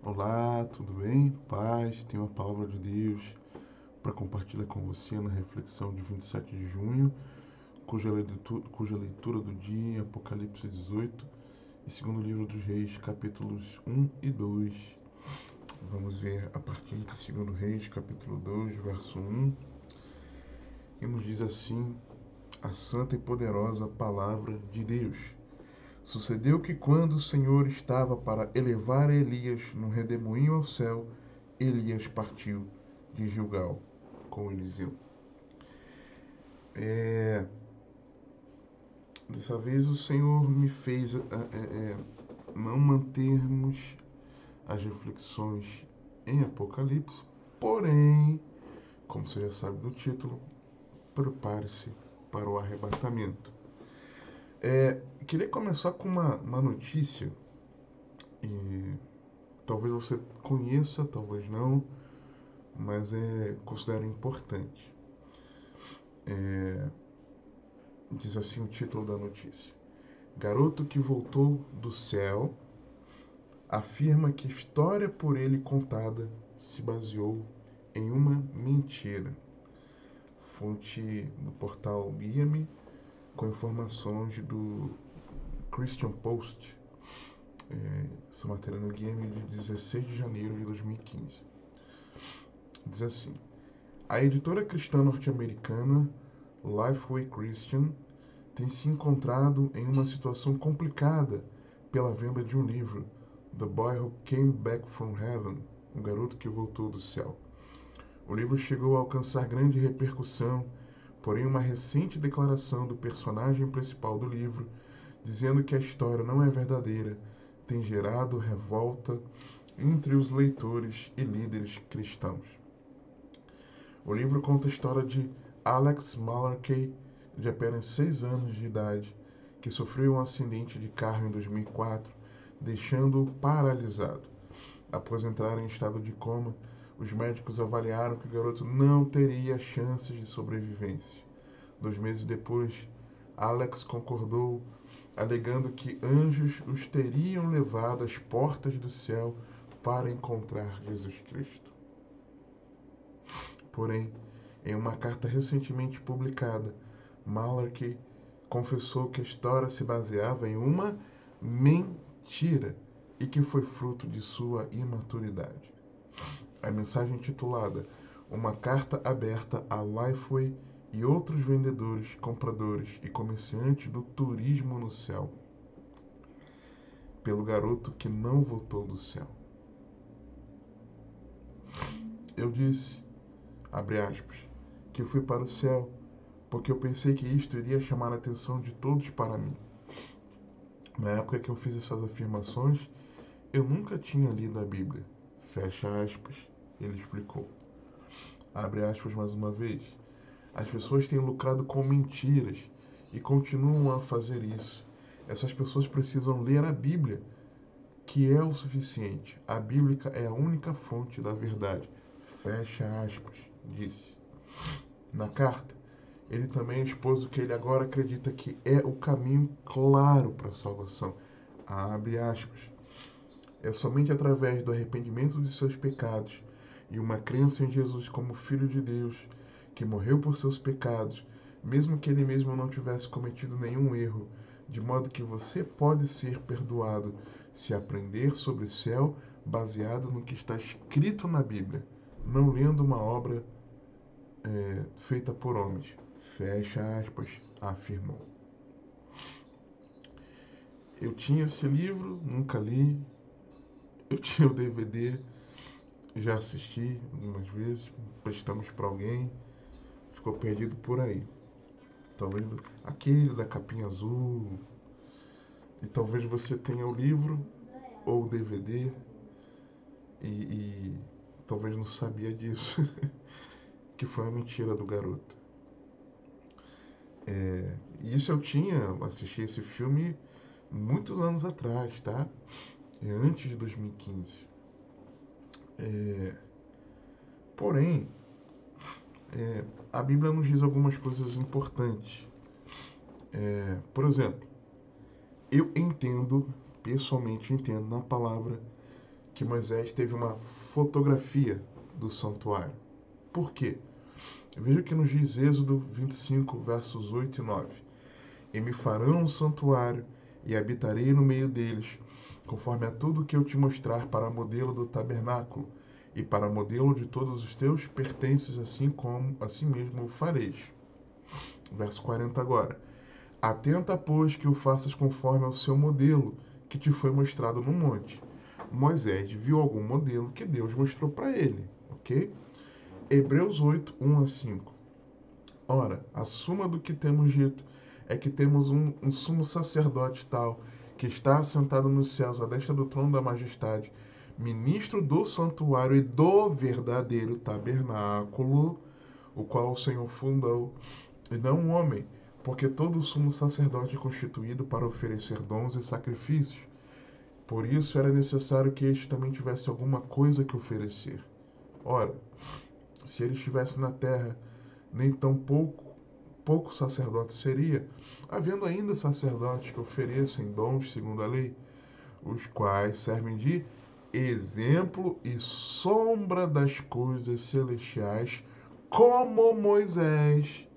Olá, tudo bem? Paz, tenho uma palavra de Deus para compartilhar com você na reflexão de 27 de junho, cuja leitura do dia é Apocalipse 18 e segundo livro dos Reis, capítulos 1 e 2. Vamos ver a partir de segundo Reis, capítulo 2, verso 1, e nos diz assim a santa e poderosa palavra de Deus. Sucedeu que quando o Senhor estava para elevar Elias num redemoinho ao céu, Elias partiu de Gilgal com Eliseu. Dessa vez o Senhor me fez não mantermos as reflexões em Apocalipse, porém, como você já sabe do título, prepare-se para o arrebatamento. Queria começar com uma notícia, e talvez você conheça, talvez não, mas considero importante. Diz assim o título da notícia: Garoto que voltou do céu afirma que a história por ele contada se baseou em uma mentira. Fonte do portal Guia-me, com informações do Christian Post. Essa matéria no Guia-me de 16 de janeiro de 2015. Diz assim: a editora cristã norte-americana Lifeway Christian tem se encontrado em uma situação complicada pela venda de um livro, The Boy Who Came Back from Heaven, o garoto que voltou do céu. O livro chegou a alcançar grande repercussão, porém uma recente declaração do personagem principal do livro, dizendo que a história não é verdadeira, tem gerado revolta entre os leitores e líderes cristãos. O livro conta a história de Alex Malarkey, de apenas 6 anos de idade, que sofreu um acidente de carro em 2004, deixando-o paralisado. Após entrar em estado de coma, os médicos avaliaram que o garoto não teria chances de sobrevivência. 2 meses depois, Alex concordou, alegando que anjos os teriam levado às portas do céu para encontrar Jesus Cristo. Porém, em uma carta recentemente publicada, Malarkey confessou que a história se baseava em uma mentira e que foi fruto de sua imaturidade. A mensagem intitulada Uma Carta Aberta a Lifeway e outros vendedores, compradores e comerciantes do turismo no céu, pelo garoto que não voltou do céu. Eu disse, abre aspas, que fui para o céu porque eu pensei que isto iria chamar a atenção de todos para mim. Na época que eu fiz essas afirmações, eu nunca tinha lido a Bíblia. Fecha aspas, ele explicou. Abre aspas mais uma vez. As pessoas têm lucrado com mentiras e continuam a fazer isso. Essas pessoas precisam ler a Bíblia, que é o suficiente. A Bíblia é a única fonte da verdade. Fecha aspas, disse. Na carta, ele também expôs o que ele agora acredita que é o caminho claro para a salvação. Abre aspas. É somente através do arrependimento de seus pecados e uma crença em Jesus como Filho de Deus, que morreu por seus pecados, mesmo que ele mesmo não tivesse cometido nenhum erro, de modo que você pode ser perdoado se aprender sobre o céu baseado no que está escrito na Bíblia, não lendo uma obra feita por homens. Fecha aspas, afirmou. Eu tinha esse livro, nunca li. Eu tinha o DVD, já assisti algumas vezes, prestamos para alguém, ficou perdido por aí. Talvez aquele da capinha azul. E talvez você tenha o livro ou o DVD e talvez não sabia disso, que foi uma mentira do garoto. E isso eu assisti esse filme muitos anos atrás, tá? Antes de 2015. Porém, a Bíblia nos diz algumas coisas importantes. Por exemplo, eu pessoalmente entendo na palavra que Moisés teve uma fotografia do santuário. Por quê? Veja que nos diz Êxodo 25, versos 8 e 9. E me farão um santuário, e habitarei no meio deles, conforme a tudo que eu te mostrar para modelo do tabernáculo, e para modelo de todos os teus pertences, assim mesmo o fareis. Verso 40 agora. Atenta, pois, que o faças conforme ao seu modelo, que te foi mostrado no monte. Moisés viu algum modelo que Deus mostrou para ele, ok? Hebreus 8, 1 a 5. Ora, a suma do que temos dito é que temos um sumo sacerdote tal, que está assentado nos céus à destra do trono da majestade, ministro do santuário e do verdadeiro tabernáculo, o qual o Senhor fundou, e não um homem, porque todo sumo sacerdote é constituído para oferecer dons e sacrifícios. Por isso era necessário que este também tivesse alguma coisa que oferecer. Ora, se ele estivesse na terra, nem tão pouco sacerdote seria, havendo ainda sacerdotes que oferecem dons segundo a lei, os quais servem de exemplo e sombra das coisas celestiais, como Moisés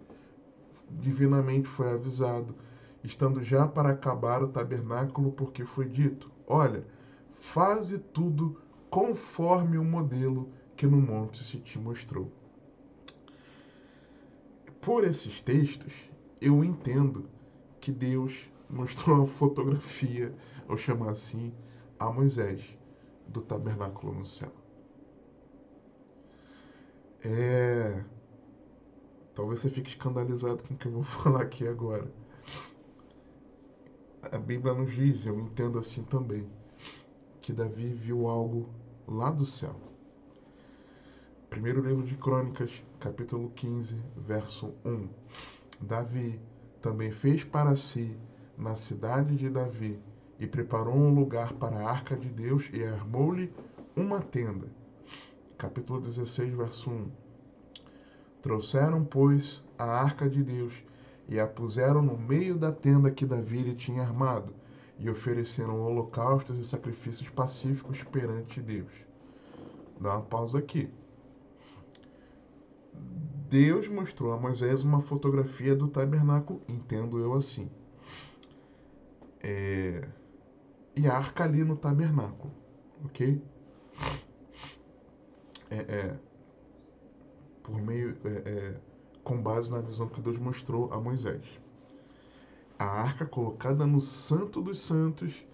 divinamente foi avisado, estando já para acabar o tabernáculo, porque foi dito: olha, faze tudo conforme o modelo que no monte se te mostrou. Por esses textos, eu entendo que Deus mostrou uma fotografia, ou chamar assim, a Moisés, do tabernáculo no céu. Talvez você fique escandalizado com o que eu vou falar aqui agora. A Bíblia nos diz, eu entendo assim também, que Davi viu algo lá do céu. Primeiro livro de Crônicas, capítulo 15, verso 1. Davi também fez para si, na cidade de Davi, e preparou um lugar para a arca de Deus e armou-lhe uma tenda. Capítulo 16, verso 1. Trouxeram, pois, a arca de Deus e a puseram no meio da tenda que Davi lhe tinha armado, e ofereceram holocaustos e sacrifícios pacíficos perante Deus. Dá uma pausa aqui. Deus mostrou a Moisés uma fotografia do tabernáculo, entendo eu assim. E a arca ali no tabernáculo, ok? Com base na visão que Deus mostrou a Moisés. A arca colocada no Santo dos Santos.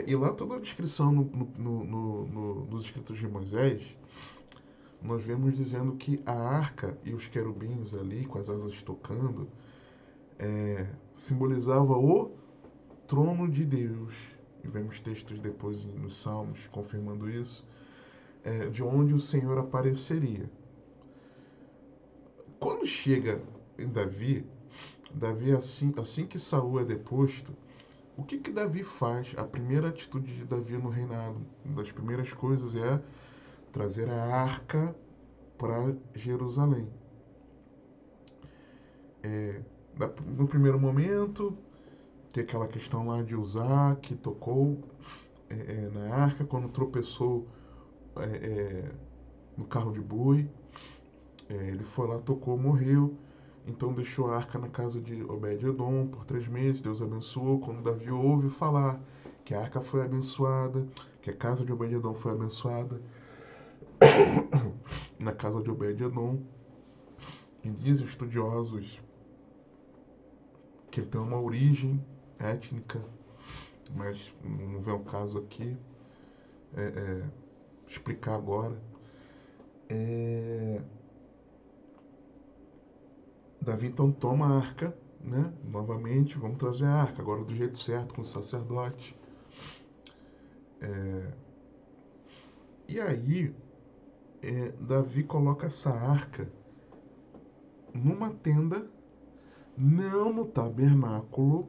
E lá toda a descrição nos escritos de Moisés, nós vemos dizendo que a arca e os querubins ali, com as asas tocando, simbolizava o trono de Deus. E vemos textos depois nos Salmos confirmando isso, de onde o Senhor apareceria. Quando chega em Davi assim que Saul é deposto, o que Davi faz? A primeira atitude de Davi no reinado, uma das primeiras coisas é trazer a arca para Jerusalém. No primeiro momento, tem aquela questão lá de Uzá, que tocou na arca, quando tropeçou no carro de boi, ele foi lá, tocou, morreu. Então deixou a arca na casa de Obed-Edom por 3 meses. Deus abençoou. Quando Davi ouve falar que a arca foi abençoada, que a casa de Obed-Edom foi abençoada, na casa de Obed-Edom, e dizem estudiosos que ele tem uma origem étnica, mas não vem ao caso aqui explicar agora. Davi então toma a arca, né? Novamente, vamos trazer a arca, agora do jeito certo, com o sacerdote. E aí, Davi coloca essa arca numa tenda, não no tabernáculo,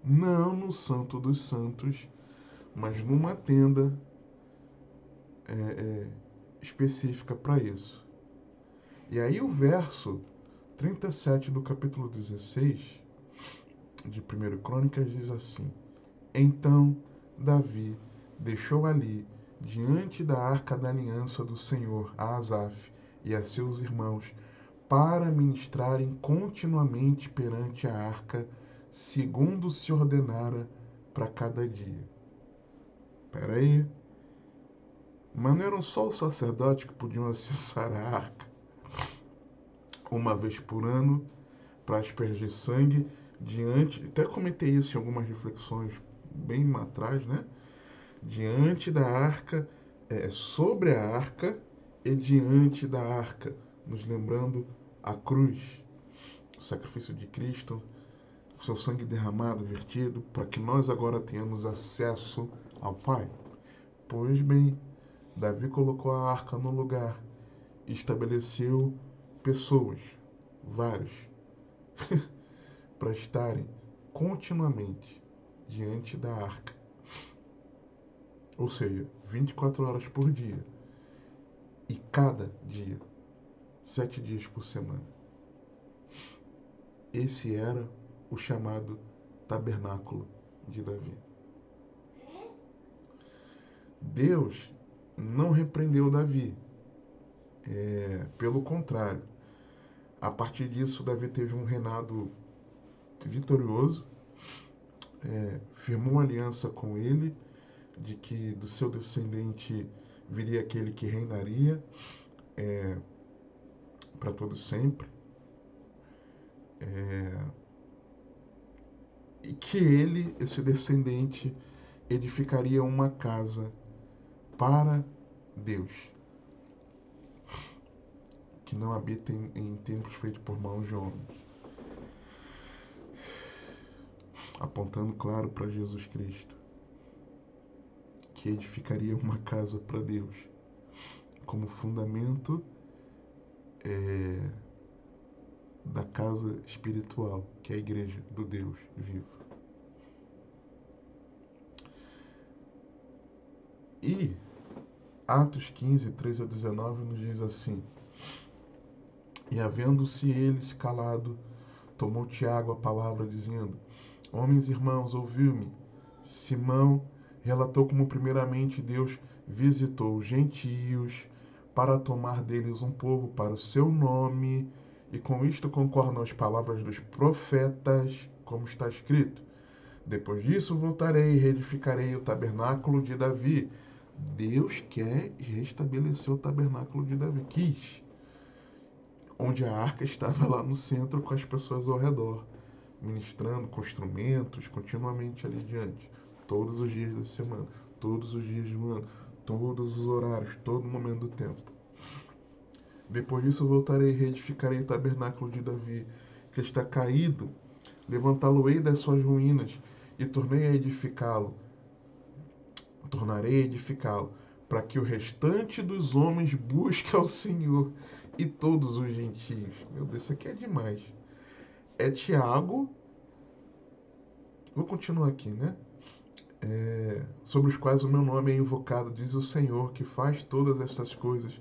não no Santo dos Santos, mas numa tenda específica para isso. E aí o verso 37 do capítulo 16 de 1 Crônicas diz assim: Então Davi deixou ali diante da arca da aliança do Senhor a Asaf e a seus irmãos, para ministrarem continuamente perante a arca, segundo se ordenara para cada dia. Espera aí. Mas não eram só os sacerdotes que podiam acessar a arca uma vez por ano para aspergir sangue diante. Até comentei isso em algumas reflexões bem atrás, né? Diante da arca, sobre a arca e diante da arca, nos lembrando a cruz, o sacrifício de Cristo, o seu sangue derramado, vertido, para que nós agora tenhamos acesso ao Pai. Pois bem, Davi colocou a arca no lugar e estabeleceu pessoas, vários, para estarem continuamente diante da arca. Ou seja, 24 horas por dia. E cada dia, 7 dias por semana. Esse era o chamado tabernáculo de Davi. Deus não repreendeu Davi. Pelo contrário. A partir disso, Davi teve um reinado vitorioso. Firmou uma aliança com ele, de que do seu descendente viria aquele que reinaria para todo sempre. E que ele, esse descendente, edificaria uma casa para Deus, que não habita em templos feitos por mãos de homens. Apontando, claro, para Jesus Cristo, que edificaria uma casa para Deus, como fundamento da casa espiritual, que é a igreja do Deus vivo. E Atos 15, 3 a 19 nos diz assim: E havendo-se eles calado, tomou Tiago a palavra, dizendo: Homens e irmãos, ouviu-me. Simão relatou como primeiramente Deus visitou os gentios para tomar deles um povo para o seu nome, e com isto concordam as palavras dos profetas, como está escrito: Depois disso voltarei e reedificarei o tabernáculo de Davi. Deus quer restabelecer o tabernáculo de Davi. Quis. Onde a arca estava lá no centro com as pessoas ao redor, ministrando com instrumentos, continuamente ali diante. Todos os dias da semana, todos os dias do ano, todos os horários, todo momento do tempo. Depois disso voltarei e reedificarei o tabernáculo de Davi, que está caído, levantá-lo-ei das suas ruínas e tornarei a edificá-lo, para que o restante dos homens busque ao Senhor e todos os gentios. Meu Deus, isso aqui é demais. É Tiago, vou continuar aqui, né? Sobre os quais o meu nome é invocado, diz o Senhor, que faz todas essas coisas.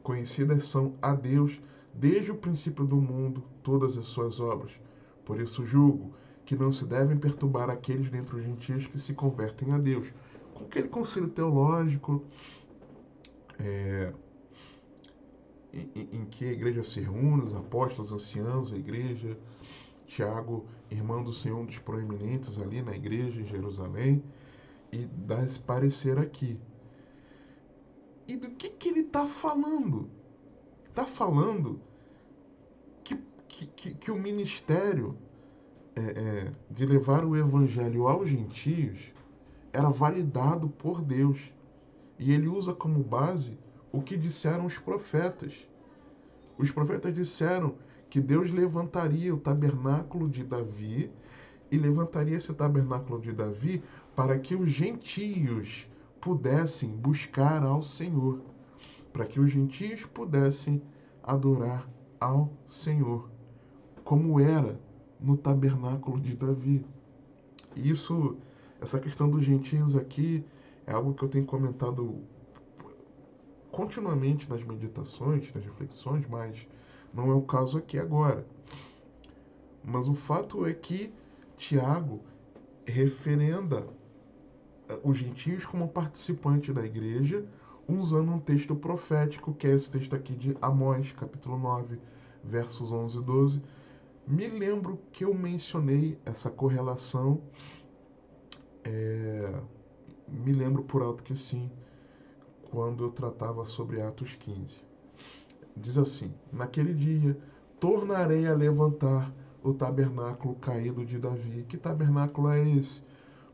Conhecidas são a Deus desde o princípio do mundo todas as suas obras. Por isso julgo que não se devem perturbar aqueles dentre os gentios que se convertem a Deus. Com aquele conselho teológico em que a igreja se reúne, os apóstolos, anciãos, a igreja, Tiago, irmão do Senhor, um dos proeminentes ali na igreja em Jerusalém, e dá esse parecer aqui. E do que ele está falando? Está falando que o ministério de levar o evangelho aos gentios era validado por Deus. E ele usa como base o que disseram os profetas. Os profetas disseram que Deus levantaria o tabernáculo de Davi e levantaria esse tabernáculo de Davi para que os gentios pudessem buscar ao Senhor, para que os gentios pudessem adorar ao Senhor, como era no tabernáculo de Davi. E essa questão dos gentios aqui é algo que eu tenho comentado continuamente nas meditações, nas reflexões, mas não é o caso aqui agora. Mas o fato é que Tiago referenda os gentios como participantes da igreja, usando um texto profético, que é esse texto aqui de Amós, capítulo 9, versos 11 e 12. Me lembro que eu mencionei essa correlação, me lembro por alto que sim, quando eu tratava sobre Atos 15. Diz assim: naquele dia tornarei a levantar o tabernáculo caído de Davi. Que tabernáculo é esse?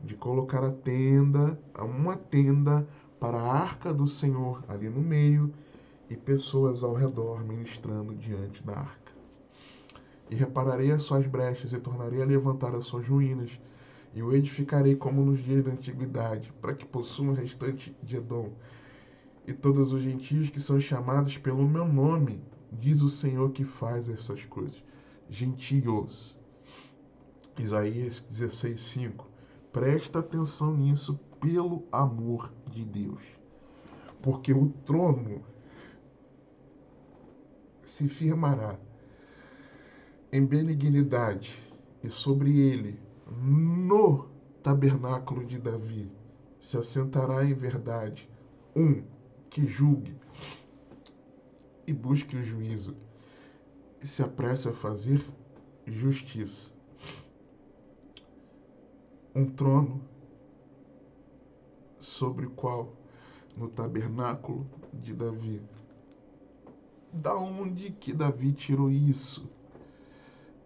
De colocar a tenda, uma tenda para a arca do Senhor ali no meio e pessoas ao redor ministrando diante da arca. E repararei as suas brechas e tornarei a levantar as suas ruínas e o edificarei como nos dias da antiguidade, para que possua o restante de Edom e todos os gentios que são chamados pelo meu nome, diz o Senhor que faz essas coisas. Gentios. Isaías 16:5. Presta atenção nisso, pelo amor de Deus. Porque o trono se firmará em benignidade e sobre ele, no tabernáculo de Davi, se assentará em verdade que julgue e busque o juízo e se apresse a fazer justiça. Um trono sobre o qual, no tabernáculo de Davi. Da onde que Davi tirou isso?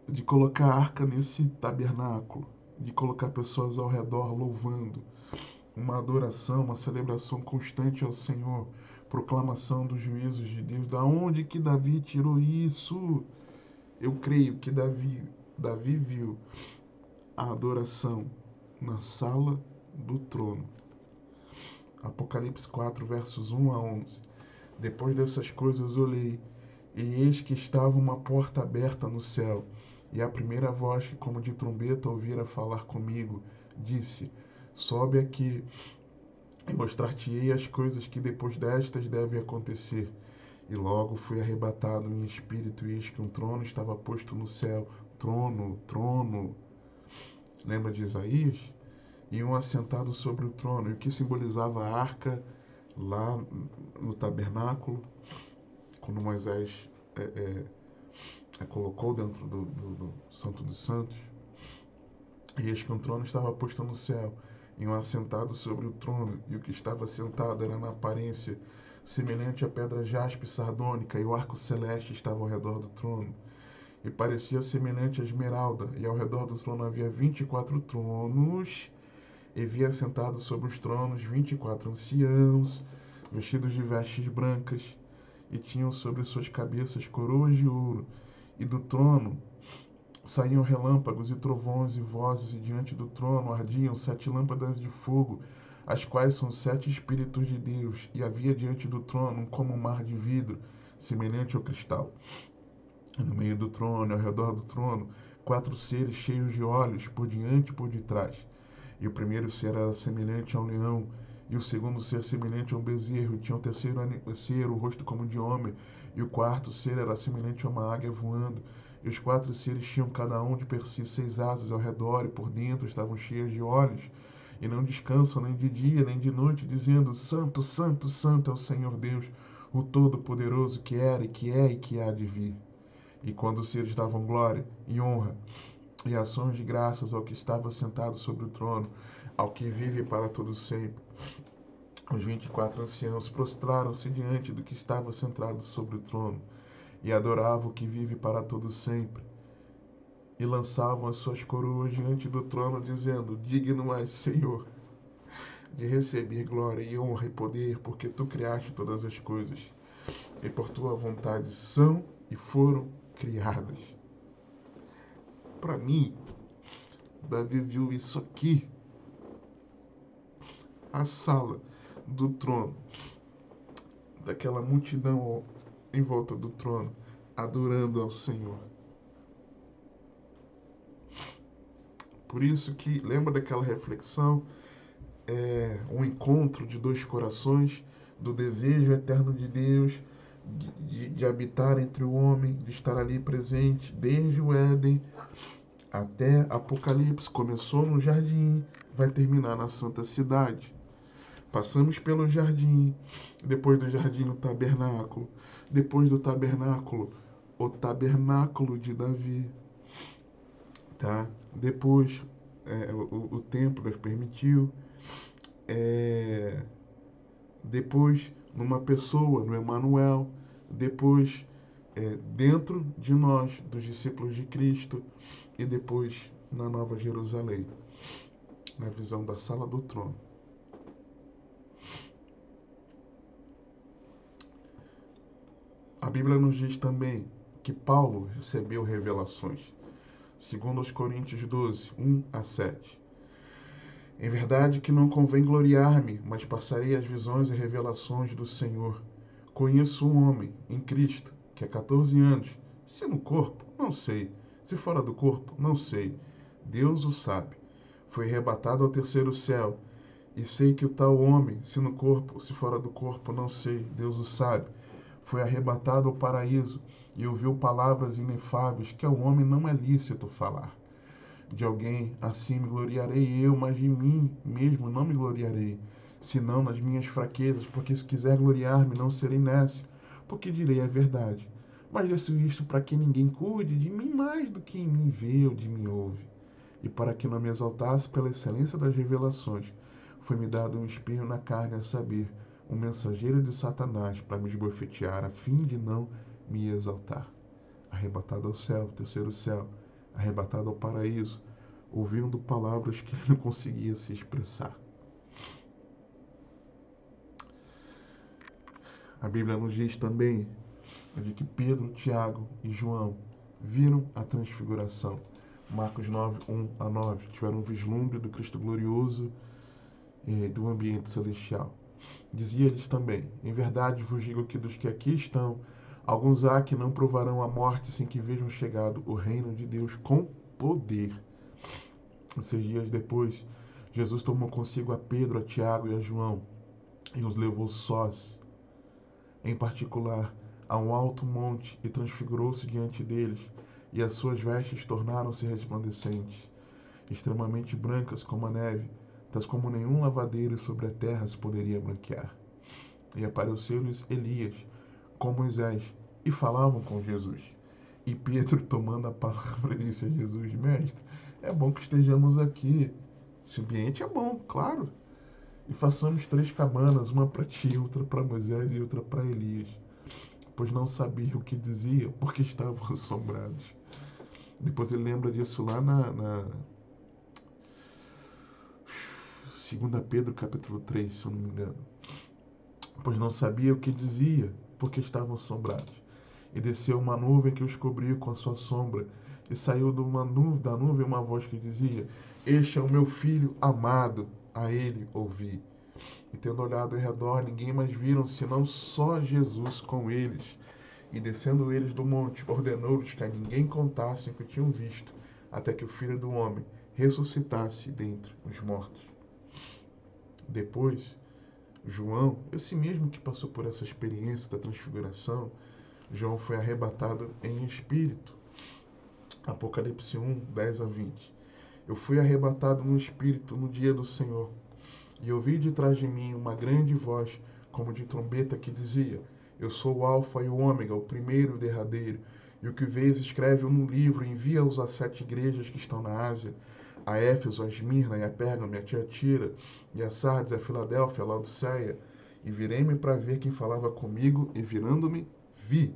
De colocar a arca nesse tabernáculo, de colocar pessoas ao redor louvando, uma adoração, uma celebração constante ao Senhor, proclamação dos juízos de Deus. Da onde que Davi tirou isso? Eu creio que Davi viu a adoração na sala do trono. Apocalipse 4, versos 1 a 11. Depois dessas coisas olhei, e eis que estava uma porta aberta no céu, e a primeira voz que como de trombeta ouvira falar comigo, disse: sobe aqui, e mostrar-te-ei as coisas que depois destas devem acontecer. E logo fui arrebatado em espírito, e eis que um trono estava posto no céu. Trono. Lembra de Isaías? E um assentado sobre o trono, e o que simbolizava a arca lá no tabernáculo, quando Moisés a colocou dentro do Santo dos Santos. E eis que um trono estava posto no céu, e um assentado sobre o trono, e o que estava sentado era na aparência semelhante à pedra jaspe sardônica, e o arco celeste estava ao redor do trono, e parecia semelhante à esmeralda, e ao redor do trono havia 24 tronos, e vi assentados sobre os tronos 24 anciãos, vestidos de vestes brancas, e tinham sobre suas cabeças coroas de ouro, e do trono saíam relâmpagos e trovões e vozes, e diante do trono ardiam 7 lâmpadas de fogo, as quais são 7 Espíritos de Deus, e havia diante do trono como um mar de vidro, semelhante ao cristal. E no meio do trono, e ao redor do trono, 4 seres cheios de olhos, por diante e por detrás. E o primeiro ser era semelhante a um leão, e o segundo ser semelhante a um bezerro, e tinha o terceiro ser o rosto como de homem, e o quarto ser era semelhante a uma águia voando. E os 4 seres tinham cada um de per si 6 asas ao redor, e por dentro estavam cheias de olhos, e não descansam nem de dia nem de noite, dizendo: Santo, Santo, Santo é o Senhor Deus, o Todo-Poderoso, que era, e que é, e que há de vir. E quando os seres davam glória e honra e ações de graças ao que estava sentado sobre o trono, ao que vive para todo sempre, os 24 anciãos prostraram-se diante do que estava sentado sobre o trono, e adoravam o que vive para todo sempre, e lançavam as suas coroas diante do trono, dizendo: digno és, Senhor, de receber glória e honra e poder, porque tu criaste todas as coisas, e por tua vontade são e foram criadas. Para mim, Davi viu isso aqui, a sala do trono, daquela multidão em volta do trono, adorando ao Senhor. Por isso que, lembra daquela reflexão, um encontro de 2 corações, do desejo eterno de Deus, de habitar entre o homem, de estar ali presente, desde o Éden até Apocalipse. Começou no jardim, vai terminar na Santa Cidade. Passamos pelo jardim, depois do jardim o tabernáculo, depois do tabernáculo o tabernáculo de Davi, tá? Depois o templo Deus permitiu, depois numa pessoa, no Emanuel, depois dentro de nós, dos discípulos de Cristo, e depois na Nova Jerusalém, na visão da sala do trono. A Bíblia nos diz também que Paulo recebeu revelações. Segundo aos Coríntios 12, 1 a 7. Em verdade que não convém gloriar-me, mas passarei as visões e revelações do Senhor. Conheço um homem, em Cristo, que há 14 anos, se no corpo, não sei, se fora do corpo, não sei, Deus o sabe, foi arrebatado ao terceiro céu, e sei que o tal homem, se no corpo, se fora do corpo, não sei, Deus o sabe, foi arrebatado ao paraíso, e ouviu palavras inefáveis que ao homem não é lícito falar. De alguém assim me gloriarei eu, mas de mim mesmo não me gloriarei, senão nas minhas fraquezas, porque se quiser gloriar-me, não serei nécio, porque direi a verdade. Mas deixo isto para que ninguém cuide de mim mais do que em mim vê ou de mim ouve. E para que não me exaltasse pela excelência das revelações, foi-me dado um espinho na carne, a saber, um mensageiro de Satanás, para me esbofetear, a fim de não me exaltar. Arrebatado ao céu, terceiro céu, arrebatado ao paraíso, ouvindo palavras que ele não conseguia se expressar. A Bíblia nos diz também de que Pedro, Tiago e João viram a transfiguração. Marcos 9, 1 a 9, tiveram um vislumbre do Cristo glorioso do ambiente celestial. Dizia-lhes também, em verdade vos digo que dos que aqui estão, alguns há que não provarão a morte sem que vejam chegado o reino de Deus com poder. 6 dias depois, Jesus tomou consigo a Pedro, a Tiago e a João e os levou sós, em particular, a um alto monte e transfigurou-se diante deles, e as suas vestes tornaram-se resplandecentes, extremamente brancas como a neve, tais como nenhum lavadeiro sobre a terra se poderia branquear. E apareceu-lhes Elias com Moisés, e falavam com Jesus. E Pedro, tomando a palavra, disse a Jesus, Mestre, é bom que estejamos aqui. Esse ambiente é bom, claro. E façamos 3 cabanas, uma para ti, outra para Moisés e outra para Elias. Pois não sabiam o que dizia, porque estavam assombrados. Depois ele lembra disso lá na 2 Pedro capítulo 3, se eu não me engano. Pois não sabia o que dizia, porque estavam assombrados. E desceu uma nuvem que os cobriu com a sua sombra, e saiu da nuvem uma voz que dizia, Este é o meu filho amado, a ele ouvi. E tendo olhado ao redor, ninguém mais viram, senão só Jesus com eles. E descendo eles do monte, ordenou-lhes que a ninguém contassem o que tinham visto, até que o Filho do Homem ressuscitasse dentre os mortos. Depois, João, esse mesmo que passou por essa experiência da transfiguração, João foi arrebatado em espírito. Apocalipse 1, 10 a 20. Eu fui arrebatado no espírito no dia do Senhor, e ouvi de trás de mim uma grande voz, como de trombeta, que dizia, Eu sou o Alfa e o Ômega, o primeiro e o derradeiro. E o que vês, escreve-o num livro, envia-os às 7 igrejas que estão na Ásia, a Éfeso, a Esmirna, e a Pérgamo, e a Tiatira, e a Sardes, a Filadélfia, a Laodiceia. E virei-me para ver quem falava comigo, e virando-me, vi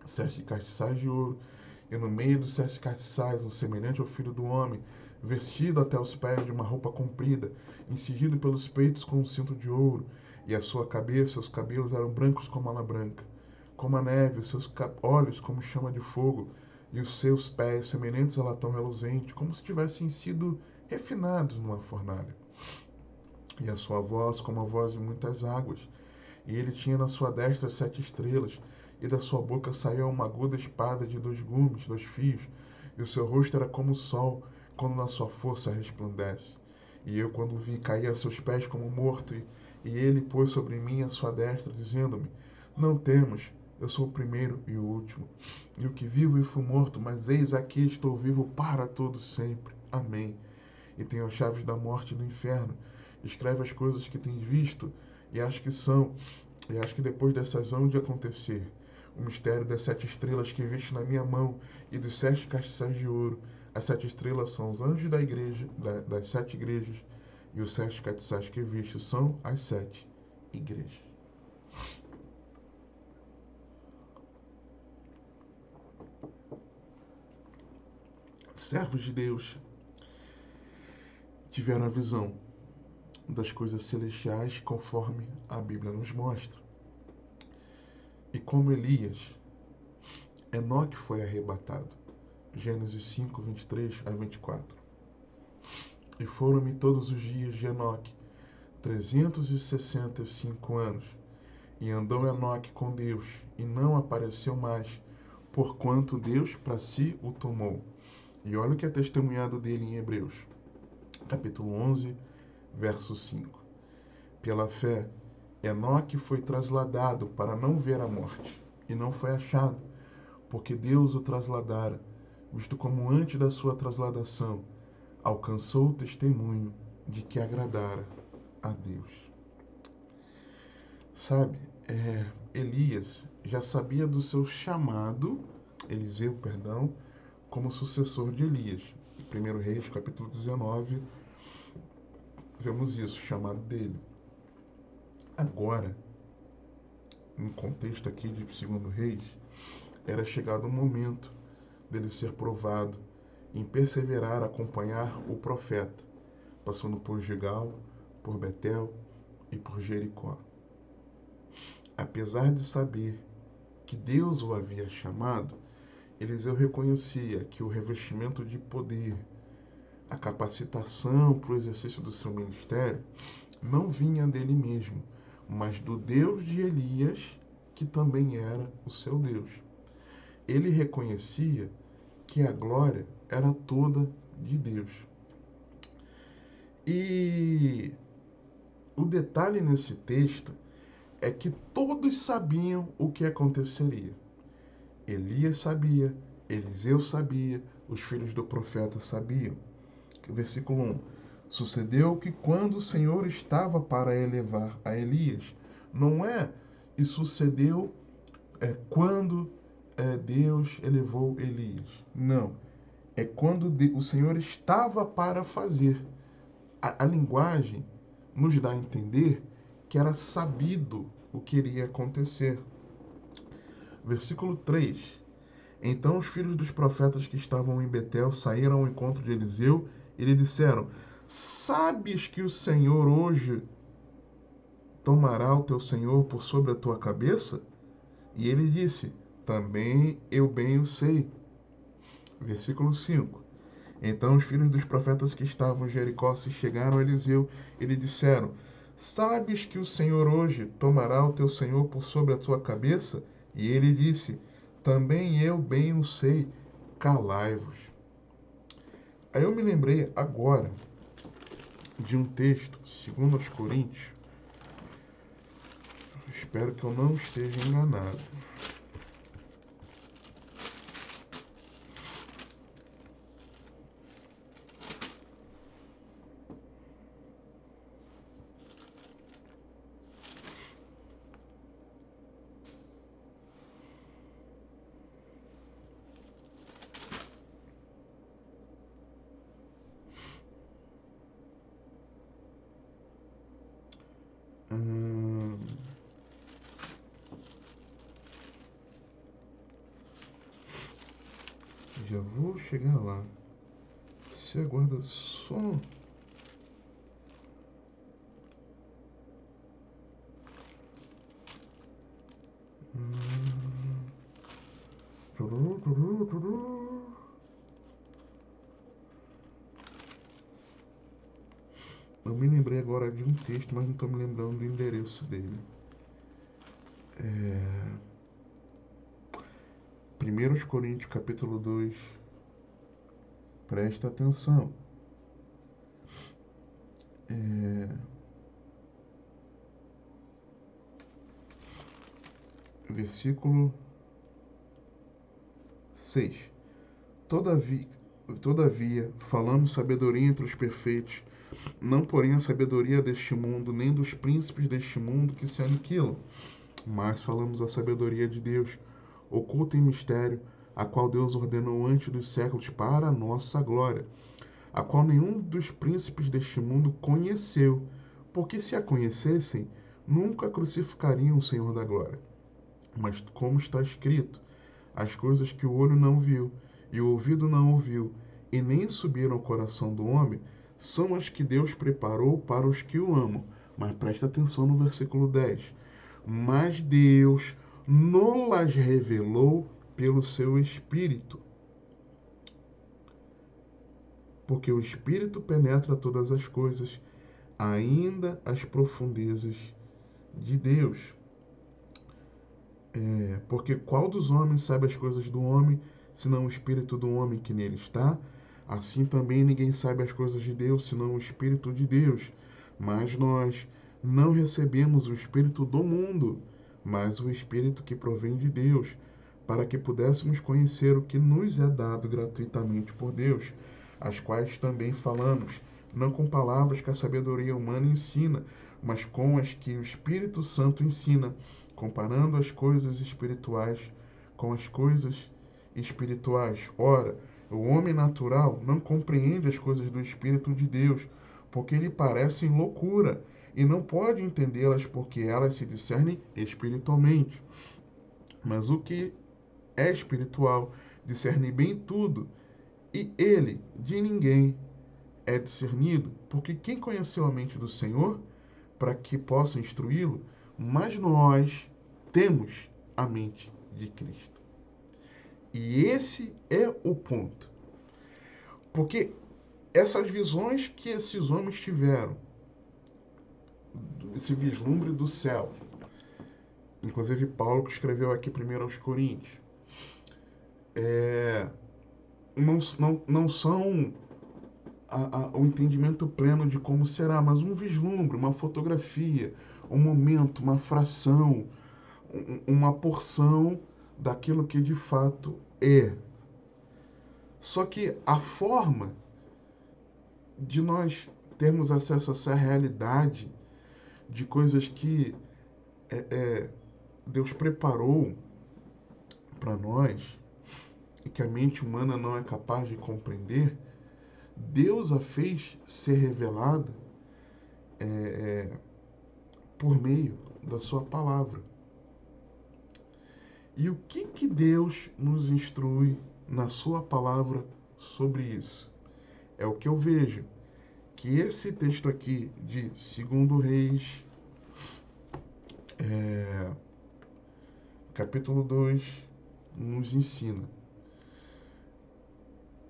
7 castiçais de ouro, e no meio dos 7 castiçais, um semelhante ao Filho do Homem, vestido até os pés de uma roupa comprida, incidido pelos peitos com um cinto de ouro, e a sua cabeça e os cabelos eram brancos como a lã branca, como a neve, os seus olhos como chama de fogo, e os seus pés semelhantes a latão reluzente, como se tivessem sido refinados numa fornalha. E a sua voz como a voz de muitas águas, e ele tinha na sua destra 7 estrelas, e da sua boca saía uma aguda espada de 2 gumes, 2 fios, e o seu rosto era como o sol, quando na sua força resplandece. E eu, quando o vi, caí a seus pés como morto, e ele pôs sobre mim a sua destra, dizendo-me, Não temas, eu sou o primeiro e o último, e o que vivo e fui morto, mas eis aqui estou vivo para todo sempre. Amém. e tenho as chaves da morte e do inferno. Escreve as coisas que tens visto e acho que são, e acho que depois dessas hão de acontecer. O mistério das 7 estrelas que viste na minha mão e dos 7 castiçais de ouro. As 7 estrelas são os anjos da igreja, das 7 igrejas, e os 7 castiçais que viste são as 7 igrejas. Servos de Deus tiveram a visão das coisas celestiais conforme a Bíblia nos mostra. E como Elias, Enoque foi arrebatado. Gênesis 5, 23 a 24. E foram-me todos os dias de Enoque 365 anos. E andou Enoque com Deus, e não apareceu mais, porquanto Deus para si o tomou. E olha o que é testemunhado dele em Hebreus, capítulo 11, verso 5. Pela fé, Enoque foi trasladado para não ver a morte, e não foi achado, porque Deus o trasladara, visto como antes da sua trasladação, alcançou o testemunho de que agradara a Deus. Sabe, Elias já sabia do seu chamado, Eliseu, perdão, como sucessor de Elias. Em 1 Reis, capítulo 19, vemos isso, o chamado dele. Agora, no contexto aqui de 2 Reis, era chegado o momento dele ser provado em perseverar, acompanhar o profeta, passando por Gigal, por Betel e por Jericó. Apesar de saber que Deus o havia chamado, Eliseu reconhecia que o revestimento de poder, a capacitação para o exercício do seu ministério, não vinha dele mesmo, mas do Deus de Elias, que também era o seu Deus. Ele reconhecia que a glória era toda de Deus. E o detalhe nesse texto é que todos sabiam o que aconteceria. Elias sabia, Eliseu sabia, os filhos do profeta sabiam. Versículo 1. Sucedeu que quando o Senhor estava para elevar a Elias, não é e sucedeu quando Deus elevou Elias. Não. É quando o Senhor estava para fazer. A linguagem nos dá a entender que era sabido o que iria acontecer. Versículo 3. Então os filhos dos profetas que estavam em Betel saíram ao encontro de Eliseu e lhe disseram: Sabes que o Senhor hoje tomará o teu senhor por sobre a tua cabeça? E ele disse: Também eu bem o sei. Versículo 5. Então os filhos dos profetas que estavam em Jericó se chegaram a Eliseu e lhe disseram: Sabes que o Senhor hoje tomará o teu senhor por sobre a tua cabeça? E ele disse: Também eu bem o sei, calai-vos. Aí eu me lembrei agora de um texto, 2 Coríntios. Espero que eu não esteja enganado. Já vou chegar lá. Você aguarda só. Eu me lembrei agora de um texto, mas não estou me lembrando do endereço dele. 1 Coríntios capítulo 2. Presta atenção. Versículo 6. Todavia, Todavia, falamos sabedoria entre os perfeitos, não porém a sabedoria deste mundo, nem dos príncipes deste mundo que se aniquilam, mas falamos a sabedoria de Deus, oculta em mistério, a qual Deus ordenou antes dos séculos para a nossa glória, a qual nenhum dos príncipes deste mundo conheceu, porque se a conhecessem, nunca crucificariam o Senhor da glória. Mas como está escrito, as coisas que o olho não viu e o ouvido não ouviu, e nem subiram ao coração do homem, são as que Deus preparou para os que o amam. Mas presta atenção no versículo 10. Mas Deus não-las revelou pelo seu Espírito, porque o Espírito penetra todas as coisas, ainda as profundezas de Deus. Porque qual dos homens sabe as coisas do homem, senão o Espírito do homem que nele está? Assim também ninguém sabe as coisas de Deus, senão o Espírito de Deus. Mas nós não recebemos o Espírito do mundo, mas o Espírito que provém de Deus, para que pudéssemos conhecer o que nos é dado gratuitamente por Deus, as quais também falamos, não com palavras que a sabedoria humana ensina, mas com as que o Espírito Santo ensina, comparando as coisas espirituais com as coisas espirituais. Ora, o homem natural não compreende as coisas do Espírito de Deus, porque lhe parecem loucura, e não pode entendê-las porque elas se discernem espiritualmente. Mas o que é espiritual discerne bem tudo, e ele de ninguém é discernido, porque quem conheceu a mente do Senhor para que possa instruí-lo? Mas nós temos a mente de Cristo. E esse é o ponto. Porque essas visões que esses homens tiveram, esse vislumbre do céu, inclusive Paulo que escreveu aqui primeiro aos Coríntios, não são o entendimento pleno de como será, mas um vislumbre, uma fotografia, um momento, uma fração, uma porção daquilo que de fato é. Só que a forma de nós termos acesso a essa realidade de coisas que Deus preparou para nós e que a mente humana não é capaz de compreender, Deus a fez ser revelada por meio da sua palavra. E o que Deus nos instrui na sua palavra sobre isso? É o que eu vejo, que esse texto aqui de 2 Reis, capítulo 2, nos ensina.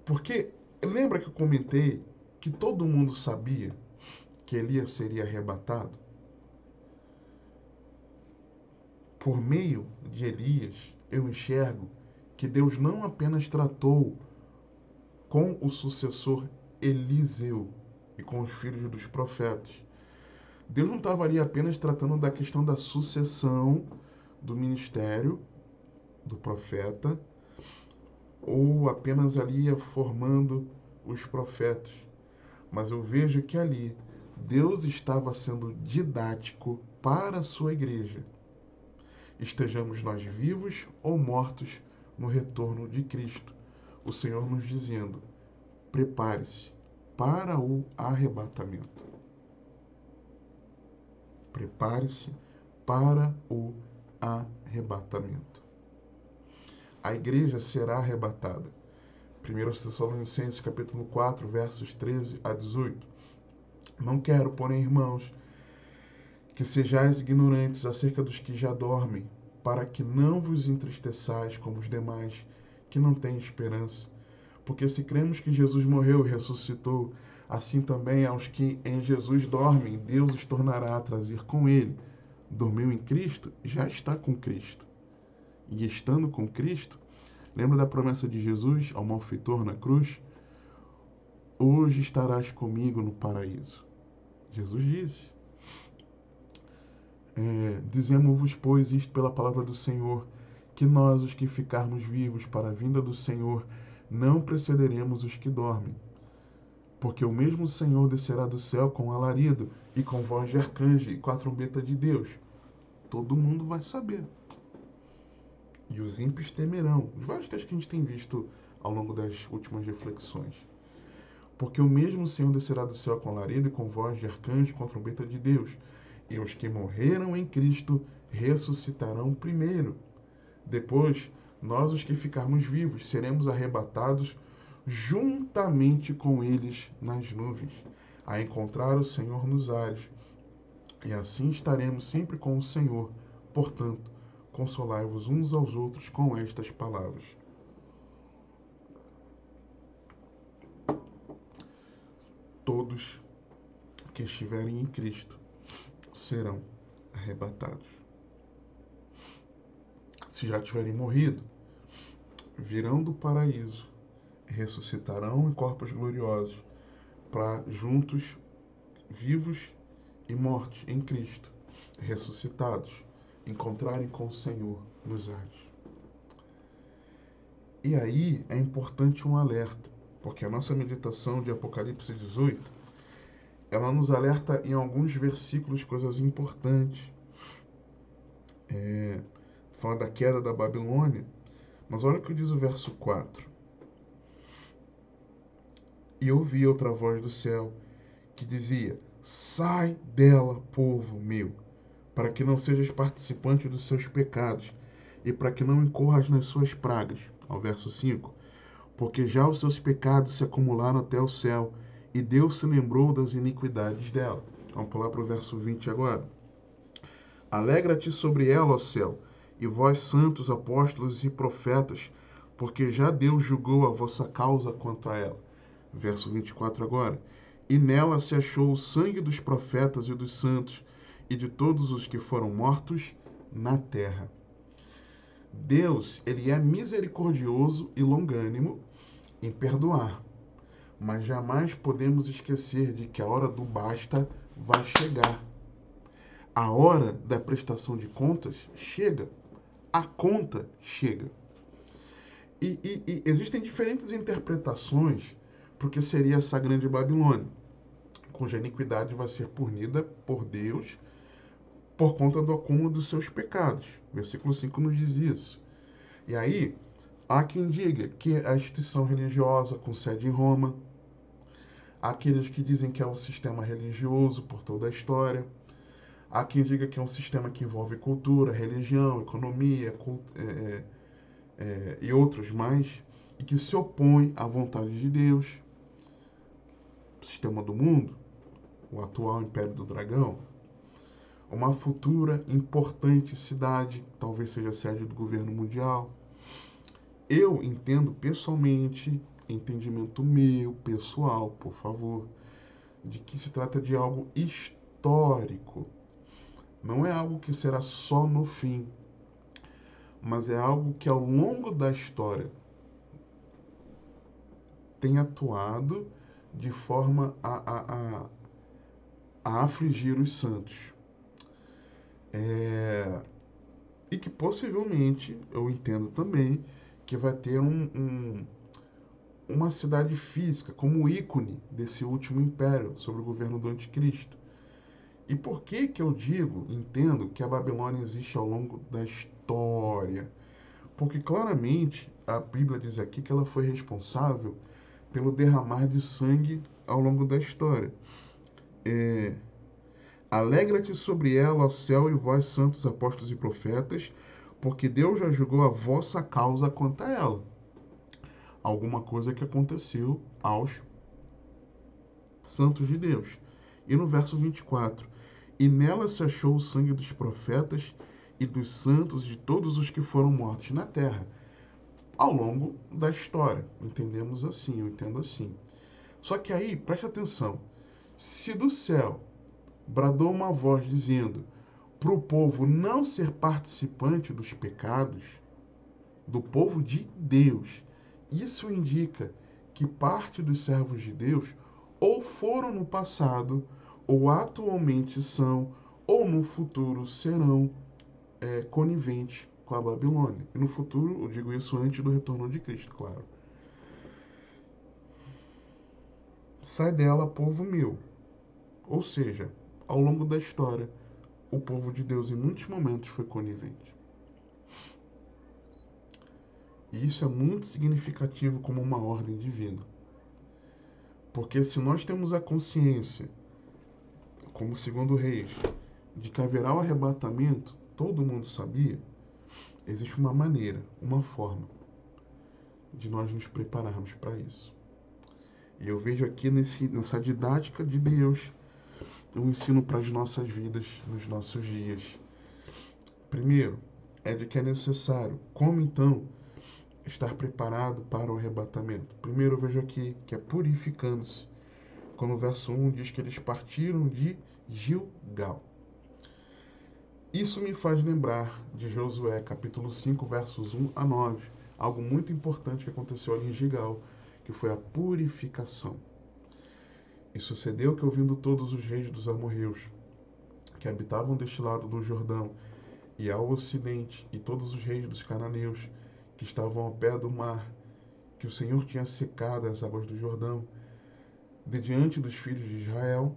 Porque lembra que eu comentei que todo mundo sabia que Elias seria arrebatado? Por meio de Elias, eu enxergo que Deus não apenas tratou com o sucessor Eliseu e com os filhos dos profetas. Deus não estava ali apenas tratando da questão da sucessão do ministério do profeta, ou apenas ali formando os profetas. Mas eu vejo que ali Deus estava sendo didático para a sua igreja. Estejamos nós vivos ou mortos no retorno de Cristo. O Senhor nos dizendo: prepare-se para o arrebatamento. Prepare-se para o arrebatamento. A igreja será arrebatada. 1 Tessalonicenses capítulo 4, versos 13 a 18. Não quero, porém, irmãos, que sejais ignorantes acerca dos que já dormem, para que não vos entristeçais como os demais, que não têm esperança. Porque se cremos que Jesus morreu e ressuscitou, assim também aos que em Jesus dormem, Deus os tornará a trazer com ele. Dormiu em Cristo, já está com Cristo. E estando com Cristo, lembra da promessa de Jesus ao malfeitor na cruz? Hoje estarás comigo no paraíso. Jesus disse. Dizemos-vos, pois, isto pela palavra do Senhor, que nós, os que ficarmos vivos para a vinda do Senhor, não precederemos os que dormem. Porque o mesmo Senhor descerá do céu com alarido, e com voz de arcanjo, e com a trombeta de Deus. Todo mundo vai saber. E os ímpios temerão. Os vários textos que a gente tem visto ao longo das últimas reflexões. Porque o mesmo Senhor descerá do céu com alarido, e com voz de arcanjo, e com a trombeta de Deus. E os que morreram em Cristo ressuscitarão primeiro. Depois, nós, os que ficarmos vivos, seremos arrebatados juntamente com eles nas nuvens, a encontrar o Senhor nos ares. E assim estaremos sempre com o Senhor. Portanto, consolai-vos uns aos outros com estas palavras. Todos que estiverem em Cristo serão arrebatados. Se já tiverem morrido, virão do paraíso, ressuscitarão em corpos gloriosos, para juntos, vivos e mortos em Cristo, ressuscitados, encontrarem com o Senhor nos ares. E aí é importante um alerta, porque a nossa meditação de Apocalipse 18, ela nos alerta em alguns versículos coisas importantes. Fala da queda da Babilônia, mas olha o que diz o verso 4. E ouvi outra voz do céu que dizia: sai dela, povo meu, para que não sejas participante dos seus pecados e para que não incorras nas suas pragas. Ao verso 5. Porque já os seus pecados se acumularam até o céu e Deus se lembrou das iniquidades dela. Vamos pular para o verso 20 agora. Alegra-te sobre ela, ó céu, e vós santos apóstolos e profetas, porque já Deus julgou a vossa causa quanto a ela. Verso 24 agora. E nela se achou o sangue dos profetas e dos santos, e de todos os que foram mortos na terra. Deus, ele é misericordioso e longânimo em perdoar, mas jamais podemos esquecer de que a hora do basta vai chegar. A hora da prestação de contas chega. A conta chega. E existem diferentes interpretações porque seria essa grande Babilônia, cuja iniquidade vai ser punida por Deus por conta do acúmulo dos seus pecados. Versículo 5 nos diz isso. E aí, há quem diga que é a instituição religiosa com sede em Roma. Há aqueles que dizem que é um sistema religioso por toda a história. Há quem diga que é um sistema que envolve cultura, religião, economia e outros mais, e que se opõe à vontade de Deus. O sistema do mundo, o atual Império do Dragão, uma futura importante cidade, talvez seja a sede do governo mundial. Eu entendo pessoalmente, entendimento meu, pessoal, por favor, de que se trata de algo histórico. Não é algo que será só no fim, mas é algo que ao longo da história tem atuado de forma a afligir os santos. E que possivelmente, eu entendo também, que vai ter uma cidade física como ícone desse último império sobre o governo do anticristo. E por que eu digo, entendo, que a Babilônia existe ao longo da história? Porque claramente a Bíblia diz aqui que ela foi responsável pelo derramar de sangue ao longo da história. Alegra-te sobre ela, ó céu, e vós, santos apóstolos e profetas, porque Deus já julgou a vossa causa quanto a ela. Alguma coisa que aconteceu aos santos de Deus. E no verso 24, e nela se achou o sangue dos profetas e dos santos de todos os que foram mortos na terra. Ao longo da história, entendemos assim, eu entendo assim. Só que aí, preste atenção, se do céu bradou uma voz dizendo para o povo não ser participante dos pecados do povo de Deus, isso indica que parte dos servos de Deus ou foram no passado, ou atualmente são, ou no futuro serão coniventes com a Babilônia. E no futuro, eu digo isso antes do retorno de Cristo, claro. sai dela, povo meu. Ou seja, ao longo da história, o povo de Deus em muitos momentos foi conivente. E isso é muito significativo como uma ordem divina. Porque se nós temos a consciência, como segundo Reis, de que haverá o arrebatamento, todo mundo sabia, existe uma maneira, uma forma de nós nos prepararmos para isso. E eu vejo aqui nessa didática de Deus, um ensino para as nossas vidas, nos nossos dias. Primeiro, é de que é necessário. Como então estar preparado para o arrebatamento? Primeiro eu vejo aqui que é purificando-se. Quando o verso 1 diz que eles partiram de Gilgal. Isso me faz lembrar de Josué, capítulo 5, versos 1 a 9. Algo muito importante que aconteceu ali em Gilgal, que foi a purificação. E sucedeu que, ouvindo todos os reis dos amorreus, que habitavam deste lado do Jordão, e ao ocidente, e todos os reis dos cananeus, que estavam ao pé do mar, que o Senhor tinha secado as águas do Jordão, de diante dos filhos de Israel,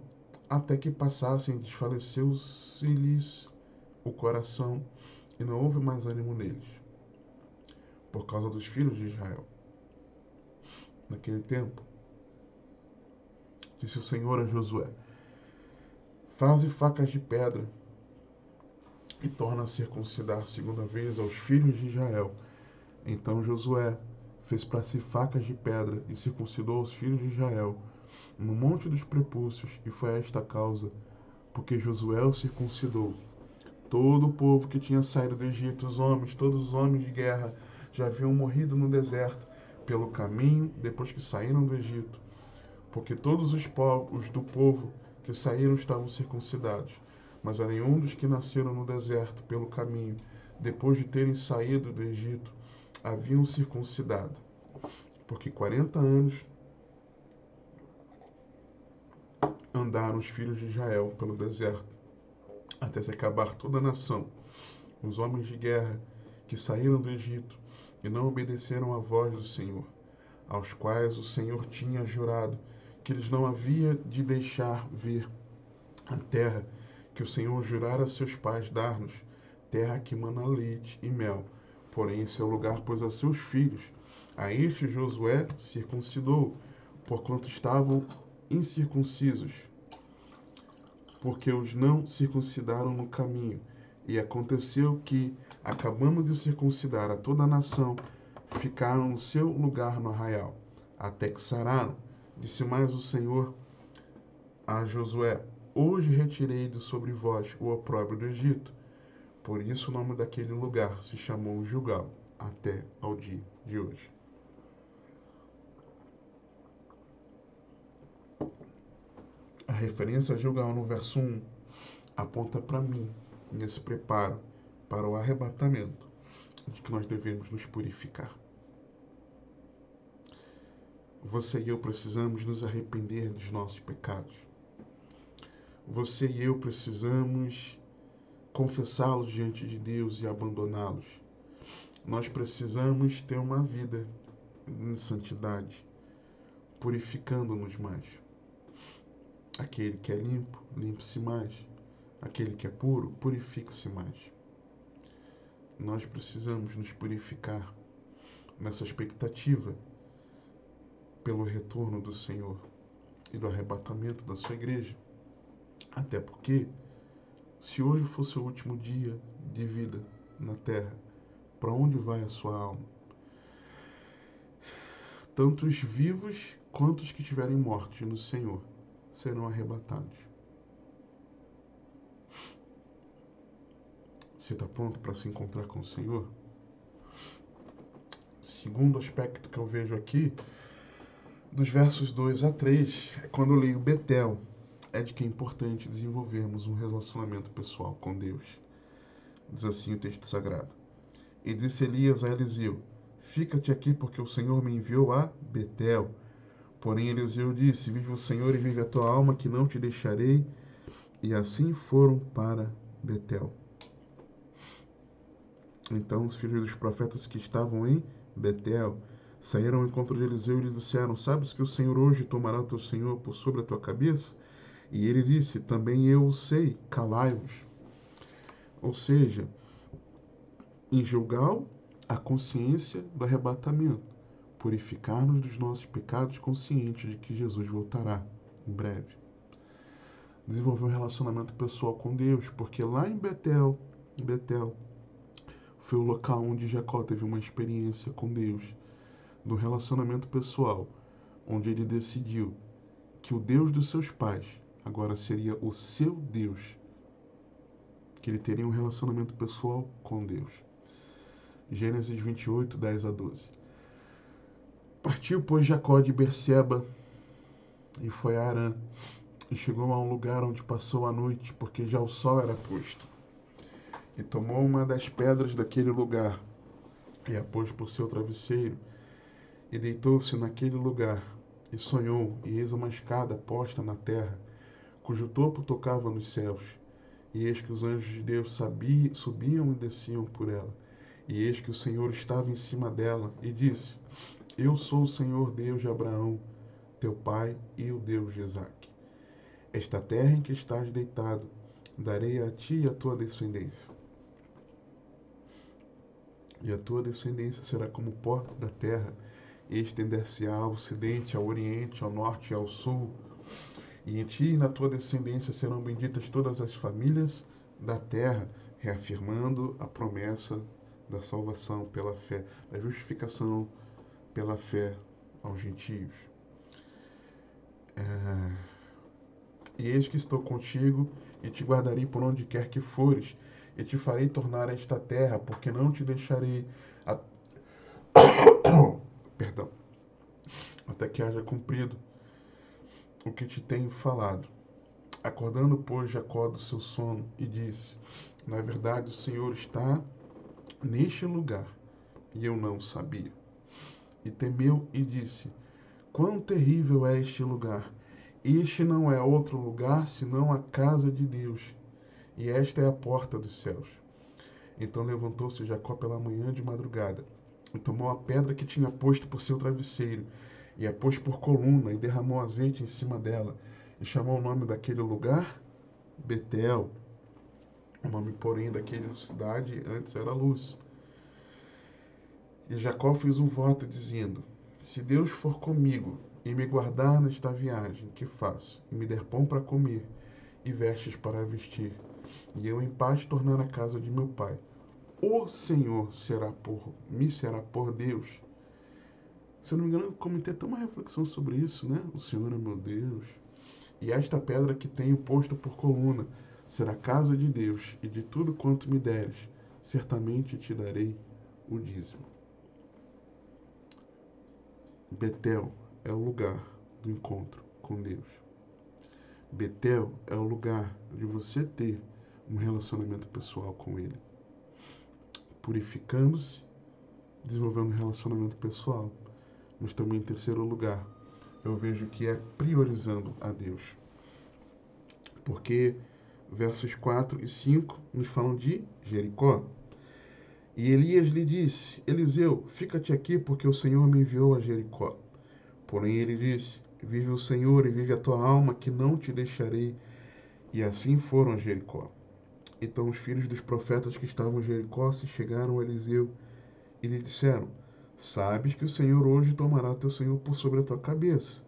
até que passassem, desfaleceu-se-lhes o coração, e não houve mais ânimo neles, por causa dos filhos de Israel. Naquele tempo, disse o Senhor a Josué: faze facas de pedra e torna a circuncidar segunda vez aos filhos de Israel. Então Josué fez para si facas de pedra e circuncidou os filhos de Israel no monte dos prepúcios, e foi esta a causa, porque Josué o circuncidou. Todo o povo que tinha saído do Egito, todos os homens de guerra, já haviam morrido no deserto, pelo caminho, depois que saíram do Egito, porque todos os povos do povo que saíram estavam circuncidados, mas a nenhum dos que nasceram no deserto, pelo caminho, depois de terem saído do Egito, haviam circuncidado, porque 40 anos andaram os filhos de Israel pelo deserto, até se acabar toda a nação. Os homens de guerra que saíram do Egito e não obedeceram à voz do Senhor, aos quais o Senhor tinha jurado que eles não havia de deixar ver a terra que o Senhor jurara a seus pais dar-nos, terra que mana leite e mel. Porém, em seu lugar pôs a seus filhos. A este Josué circuncidou, porquanto estavam incircuncisos, porque os não circuncidaram no caminho. E aconteceu que, acabando de circuncidar a toda a nação, ficaram no seu lugar no arraial, até que sararam. Disse mais o Senhor a Josué: hoje retirei de sobre vós o opróbrio do Egito. Por isso o nome daquele lugar se chamou Gilgal, até ao dia de hoje. A referência a Gilgal no verso 1 aponta para mim, nesse preparo para o arrebatamento, de que nós devemos nos purificar. Você e eu precisamos nos arrepender dos nossos pecados. Você e eu precisamos confessá-los diante de Deus e abandoná-los. Nós precisamos ter uma vida em santidade, purificando-nos mais. Aquele que é limpo, limpe-se mais. Aquele que é puro, purifique-se mais. Nós precisamos nos purificar nessa expectativa pelo retorno do Senhor e do arrebatamento da sua igreja. Até porque, se hoje fosse o último dia de vida na terra, para onde vai a sua alma? Tanto os vivos quanto os que estiverem mortos no Senhor serão arrebatados. Você está pronto para se encontrar com o Senhor? Segundo aspecto que eu vejo aqui, dos versos 2 a 3, quando eu leio Betel, é de que é importante desenvolvermos um relacionamento pessoal com Deus. Diz assim o texto sagrado: e disse Elias a Eliseu: fica-te aqui, porque o Senhor me enviou a Betel. Porém Eliseu disse: vive o Senhor e vive a tua alma, que não te deixarei. E assim foram para Betel. Então os filhos dos profetas que estavam em Betel Saíram ao encontro de Eliseu e lhe disseram: Sabes que o Senhor hoje tomará o teu senhor por sobre a tua cabeça? E ele disse: Também eu o sei, calai-vos. Ou seja, em Gilgal, a consciência do arrebatamento, purificar-nos dos nossos pecados, conscientes de que Jesus voltará em breve. Desenvolver um relacionamento pessoal com Deus, porque lá em Betel foi o local onde Jacó teve uma experiência com Deus, do relacionamento pessoal, onde ele decidiu que o Deus dos seus pais agora seria o seu Deus, que ele teria um relacionamento pessoal com Deus. Gênesis 28, 10 a 12. Partiu, pois, Jacó de Berseba e foi a Harã, e chegou a um lugar onde passou a noite, porque já o sol era posto. E tomou uma das pedras daquele lugar, e a pôs por seu travesseiro, e deitou-se naquele lugar, e sonhou, e eis uma escada posta na terra, cujo topo tocava nos céus. E eis que os anjos de Deus subiam e desciam por ela. E eis que o Senhor estava em cima dela, e disse: Eu sou o Senhor Deus de Abraão, teu pai, e o Deus de Isaque. Esta terra em que estás deitado, darei a ti e a tua descendência. E a tua descendência será como o pó da terra, e estender-se-á ao ocidente, ao oriente, ao norte e ao sul. E em ti e na tua descendência serão benditas todas as famílias da terra, reafirmando a promessa da salvação pela fé, da justificação pela fé aos gentios. E eis que estou contigo, e te guardarei por onde quer que fores, e te farei tornar a esta terra, porque não te deixarei perdão, até que haja cumprido o que te tenho falado. Acordando, pois, Jacó do seu sono, e disse: Na verdade, o Senhor está neste lugar, e eu não sabia. E temeu e disse: Quão terrível é este lugar! Este não é outro lugar senão a casa de Deus, e esta é a porta dos céus. Então levantou-se Jacó pela manhã de madrugada, e tomou a pedra que tinha posto por seu travesseiro, e a pôs por coluna, e derramou azeite em cima dela, e chamou o nome daquele lugar Betel. O nome, porém, daquela cidade antes era Luz. E Jacó fez um voto, dizendo: Se Deus for comigo, e me guardar nesta viagem que faço, e me der pão para comer, e vestes para vestir, e eu em paz tornar a casa de meu pai, o Senhor me será por Deus. Se eu não me engano, eu comentei até uma reflexão sobre isso, né? O Senhor é meu Deus. E esta pedra que tenho posto por coluna será casa de Deus, e de tudo quanto me deres, certamente te darei o dízimo. Betel é o lugar do encontro com Deus. Betel é o lugar de você ter um relacionamento pessoal com Ele. Purificando-se, desenvolvendo um relacionamento pessoal. Mas também, em terceiro lugar, eu vejo que é priorizando a Deus. Porque versos 4 e 5 nos falam de Jericó. E Elias lhe disse: Eliseu, fica-te aqui, porque o Senhor me enviou a Jericó. Porém ele disse: Vive o Senhor e vive a tua alma, que não te deixarei. E assim foram a Jericó. Então os filhos dos profetas que estavam em Jericó se chegaram a Eliseu e lhe disseram: Sabes que o Senhor hoje tomará teu senhor por sobre a tua cabeça.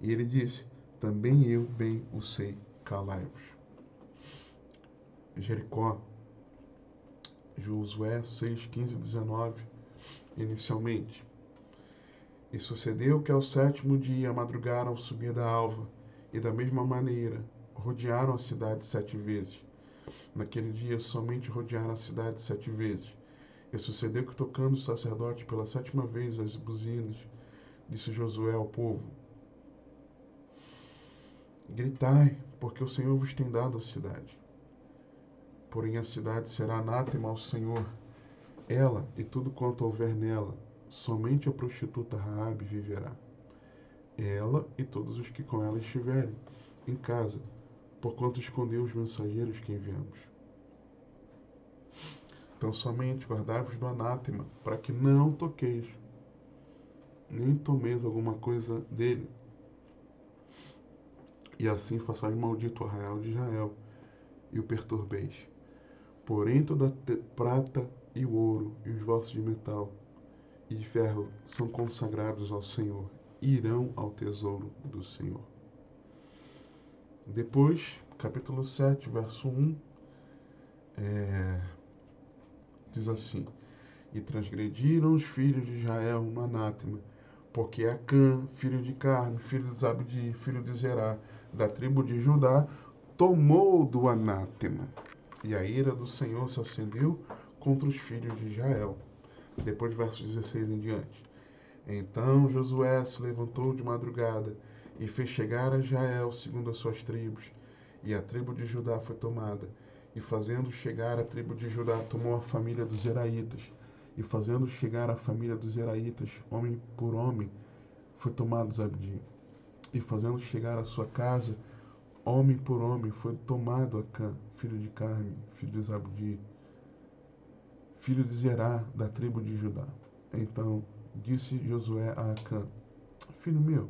E ele disse: Também eu bem o sei, calai-vos. Jericó, Josué 6, 15 e 19, inicialmente. E sucedeu que ao sétimo dia madrugaram ao subir da alva, e da mesma maneira rodearam a cidade 7 vezes. Naquele dia somente rodearam a cidade 7 vezes. E sucedeu que, tocando o sacerdote pela 7ª vez as buzinas, disse Josué ao povo: Gritai, porque o Senhor vos tem dado a cidade. Porém a cidade será anátema ao Senhor, ela e tudo quanto houver nela. Somente a prostituta Raabe viverá, ela e todos os que com ela estiverem em casa, porquanto escondeu os mensageiros que enviamos. Então somente guardai-vos do anátema, para que não toqueis nem tomeis alguma coisa dele, e assim façais maldito o arraial de Israel, e o perturbeis. Porém toda a prata e o ouro, e os vossos de metal e de ferro são consagrados ao Senhor, e irão ao tesouro do Senhor. Depois, capítulo 7, verso 1, diz assim: E transgrediram os filhos de Israel no anátema, porque Acã, filho de Carme, filho de Zabdi, filho de Zerá, da tribo de Judá, tomou do anátema. E a ira do Senhor se acendeu contra os filhos de Israel. Depois, verso 16 em diante. Então Josué se levantou de madrugada e fez chegar a Israel segundo as suas tribos. E a tribo de Judá foi tomada. E fazendo chegar a tribo de Judá, tomou a família dos Zeraitas. E fazendo chegar a família dos Zeraitas, homem por homem, foi tomado Zabdi. E fazendo chegar a sua casa, homem por homem, foi tomado Acã, filho de Carme, filho de Zabdi, filho de Zerá, da tribo de Judá. Então disse Josué a Acã: Filho meu,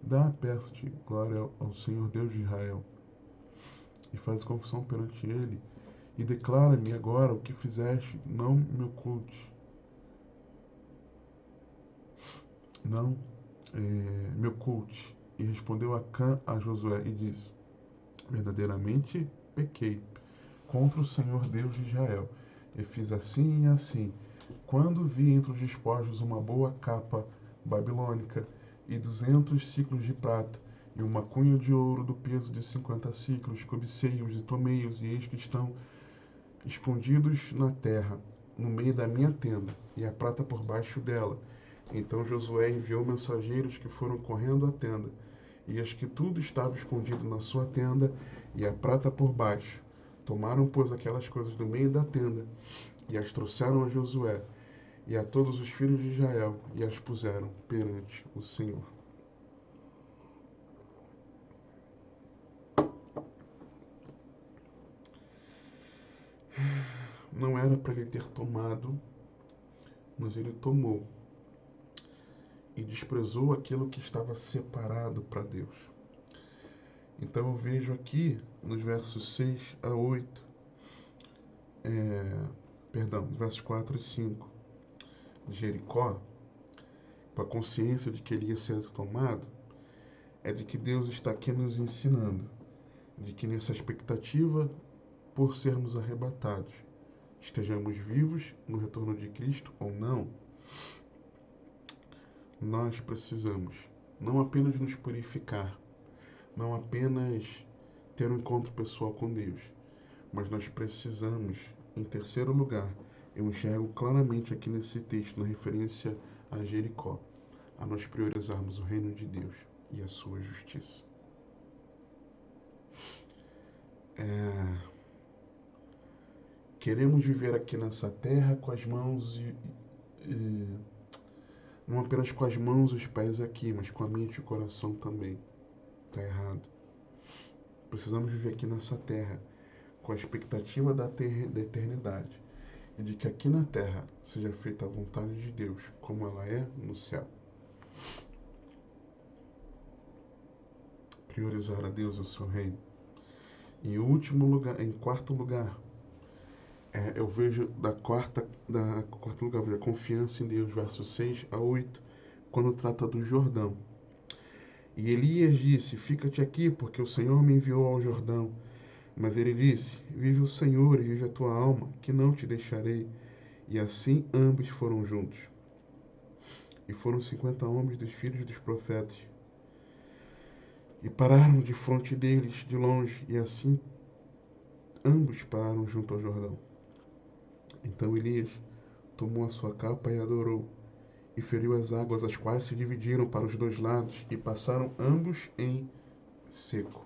dá, peço-te, glória ao Senhor Deus de Israel, e faz confissão perante ele, e declara-me agora o que fizeste, não me oculte. Não me oculte. E respondeu Acã a Josué e disse: Verdadeiramente pequei contra o Senhor Deus de Israel, e fiz assim e assim. Quando vi entre os despojos uma boa capa babilônica e 200 ciclos de prata, e uma cunha de ouro do peso de 50 ciclos, cobicei-os e tomei-os, e eis que estão escondidos na terra, no meio da minha tenda, e a prata por baixo dela. Então Josué enviou mensageiros que foram correndo à tenda, e eis que tudo estava escondido na sua tenda, e a prata por baixo. Tomaram, pois, aquelas coisas do meio da tenda, e as trouxeram a Josué, e a todos os filhos de Israel, e as puseram perante o Senhor. Não era para ele ter tomado, mas ele tomou. E desprezou aquilo que estava separado para Deus. Então eu vejo aqui, nos versos 6 a 8, versos 4 e 5, de Jericó, com a consciência de que ele ia ser tomado, é de que Deus está aqui nos ensinando, de que nessa expectativa, por sermos arrebatados, estejamos vivos no retorno de Cristo ou não, nós precisamos não apenas nos purificar, não apenas ter um encontro pessoal com Deus, mas nós precisamos, em terceiro lugar, eu enxergo claramente aqui nesse texto, na referência a Jericó, a nós priorizarmos o reino de Deus e a sua justiça. Queremos viver aqui nessa terra com as mãos não apenas com as mãos e os pés aqui, mas com a mente e o coração também. Está errado. Precisamos viver aqui nessa terra com a expectativa da eternidade e de que aqui na terra seja feita a vontade de Deus, como ela é no céu. Priorizar a Deus e o seu reino. Em quarto lugar, eu vejo quarto lugar, vejo a confiança em Deus, versos 6 a 8, quando trata do Jordão. E Elias disse: Fica-te aqui, porque o Senhor me enviou ao Jordão. Mas ele disse: Vive o Senhor e vive a tua alma, que não te deixarei. E assim ambos foram juntos. E foram 50 homens dos filhos dos profetas. E pararam de fronte deles, de longe, e assim ambos pararam junto ao Jordão. Então Elias tomou a sua capa e adorou, e feriu as águas, as quais se dividiram para os dois lados, e passaram ambos em seco.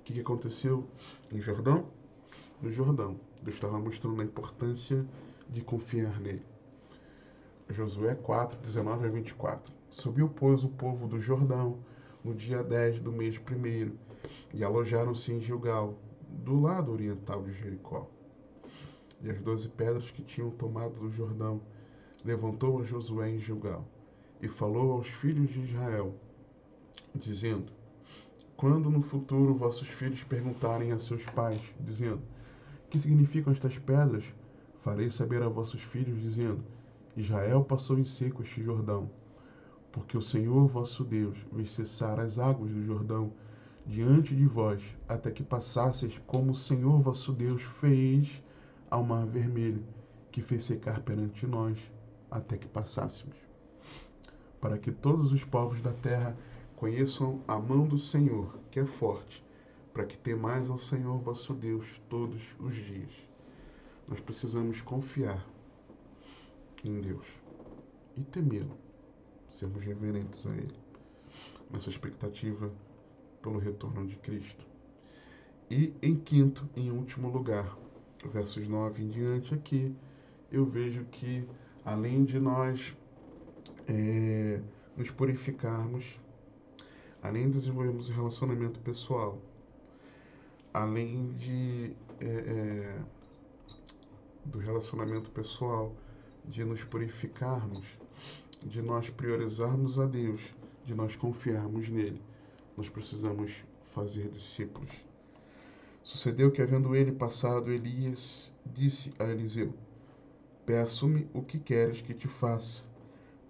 O que aconteceu em Jordão? No Jordão, Deus estava mostrando a importância de confiar nele. Josué 4, 19 a 24. Subiu, pois, o povo do Jordão no dia 10 do mês primeiro, e alojaram-se em Gilgal, do lado oriental de Jericó. E as 12 pedras que tinham tomado do Jordão levantou a Josué em Gilgal, e falou aos filhos de Israel, dizendo: quando no futuro vossos filhos perguntarem a seus pais, dizendo: que significam estas pedras? Farei saber a vossos filhos, dizendo: Israel passou em seco este Jordão, porque o Senhor vosso Deus fez cessar as águas do Jordão diante de vós, até que passasseis, como o Senhor vosso Deus fez ao mar vermelho, que fez secar perante nós, até que passássemos. Para que todos os povos da terra conheçam a mão do Senhor, que é forte, para que temais ao Senhor vosso Deus todos os dias. Nós precisamos confiar em Deus e temê-lo, sermos reverentes a Ele, nossa expectativa pelo retorno de Cristo. E em quinto e em último lugar, versos 9 em diante, aqui eu vejo que além de nós nos purificarmos, além de desenvolvermos um relacionamento pessoal, além do relacionamento pessoal, de nos purificarmos, de nós priorizarmos a Deus, de nós confiarmos nele, nós precisamos fazer discípulos. Sucedeu que, havendo ele passado, Elias disse a Eliseu: peço-me o que queres que te faça,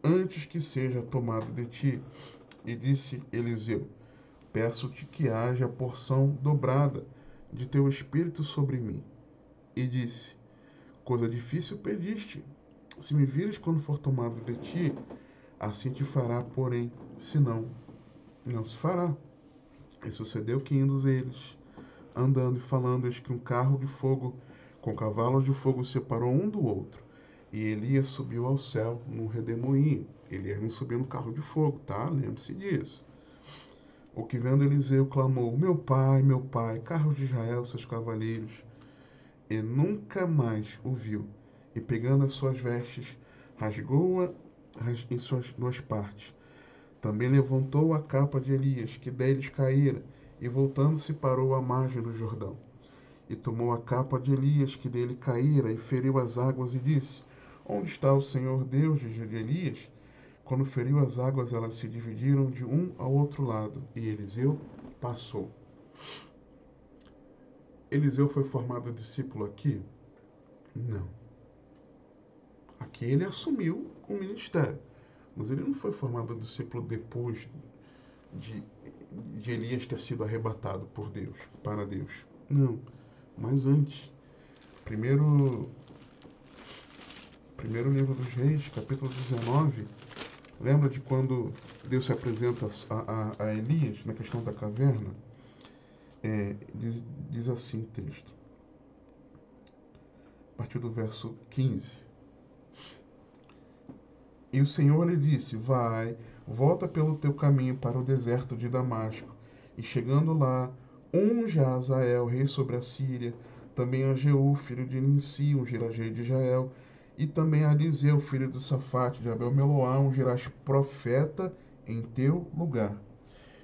antes que seja tomado de ti. E disse Eliseu: peço-te que haja porção dobrada de teu espírito sobre mim. E disse: coisa difícil pediste. Se me vires quando for tomado de ti, assim te fará, porém, senão, não se fará. E sucedeu que, indo eles, andando e falando, eis que um carro de fogo com cavalos de fogo separou um do outro. E Elias subiu ao céu num redemoinho. Elias não subiu no carro de fogo, tá? Lembre-se disso. O que vendo Eliseu clamou: meu pai, carros de Israel, seus cavaleiros. E nunca mais o viu. E pegando as suas vestes, rasgou-a em suas duas partes. Também levantou a capa de Elias, que deles caíra, e voltando-se parou à margem do Jordão. E tomou a capa de Elias, que dele caíra, e feriu as águas, e disse: onde está o Senhor Deus de Elias? Quando feriu as águas, elas se dividiram de um ao outro lado, e Eliseu passou. Eliseu foi formado discípulo aqui? Não. Aqui ele assumiu o ministério, mas ele não foi formado discípulo depois de Elias ter sido arrebatado por Deus, para Deus. Não, mas antes. Primeiro livro dos Reis, capítulo 19, lembra de quando Deus se apresenta a Elias na questão da caverna? Diz assim o texto, a partir do verso 15. E o Senhor lhe disse: vai, volta pelo teu caminho para o deserto de Damasco, e chegando lá, unge a Azael, rei sobre a Síria, também a Jeú, filho de Nimsi, ungirás rei de Israel, e também a Eliseu, filho de Safate, de Abel-Meloá, ungirás profeta em teu lugar.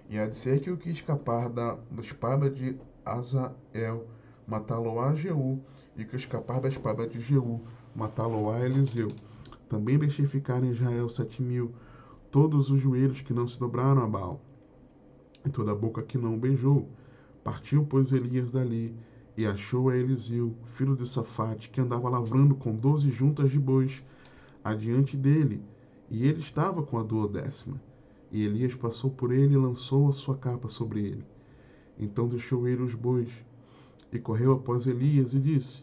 E há de ser que o que escapar da espada de Azael, matá-lo-á Jeú, e o que escapar da espada de Jeú, matá-lo-á Eliseu. Também deixei ficar em Israel 7.000, todos os joelhos que não se dobraram a Baal, e toda a boca que não o beijou. Partiu, pois, Elias dali, e achou a Eliseu, filho de Safate, que andava lavrando com 12 juntas de bois adiante dele, e ele estava com a 12ª. E Elias passou por ele e lançou a sua capa sobre ele. Então deixou ele os bois, e correu após Elias, e disse: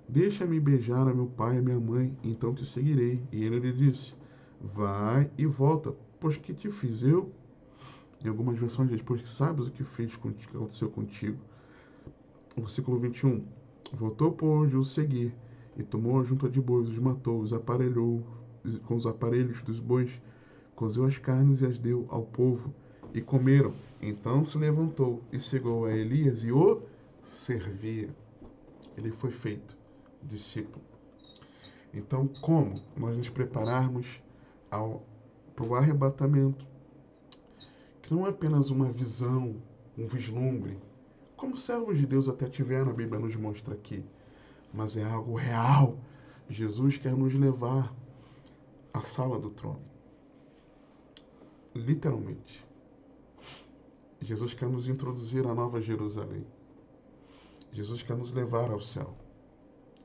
deixa-me beijar a meu pai e a minha mãe, então te seguirei. E ele lhe disse: vai e volta, pois que te fiz eu? Em algumas versões diz: pois que sabes o que aconteceu contigo. O versículo 21. Voltou, pois, de o seguir, e tomou a junta de bois, os matou, os aparelhou com os aparelhos dos bois, cozeu as carnes e as deu ao povo, e comeram. Então se levantou e chegou a Elias e o servia. Ele foi feito discípulo. Então, como nós nos prepararmos para o arrebatamento, que não é apenas uma visão, um vislumbre, como servos de Deus até tiveram, a Bíblia nos mostra aqui, mas é algo real. Jesus quer nos levar à sala do trono. literalmente. Jesus quer nos introduzir à Nova Jerusalém. Jesus quer nos levar ao céu.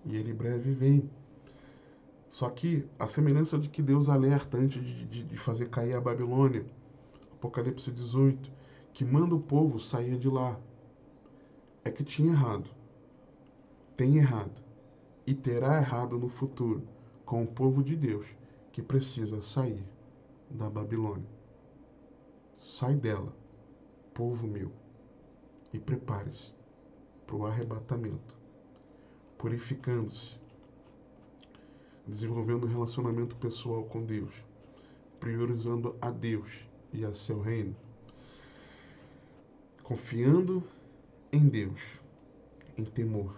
E ele em breve vem. Só que, a semelhança de que Deus alerta antes de fazer cair a Babilônia, Apocalipse 18, que manda o povo sair de lá, é que tinha errado, tem errado e terá errado no futuro com o povo de Deus que precisa sair da Babilônia. Sai dela, povo meu, e prepare-se para o arrebatamento, purificando-se, desenvolvendo um relacionamento pessoal com Deus, priorizando a Deus e a seu reino, confiando em Deus, em temor,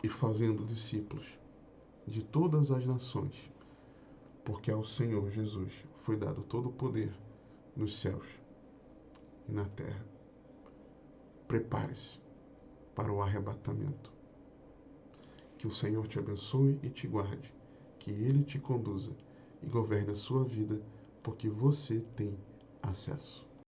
e fazendo discípulos de todas as nações, porque ao Senhor Jesus foi dado todo o poder nos céus e na terra. Prepare-se para o arrebatamento. Que o Senhor te abençoe e te guarde, que Ele te conduza e governe a sua vida, porque você tem acesso.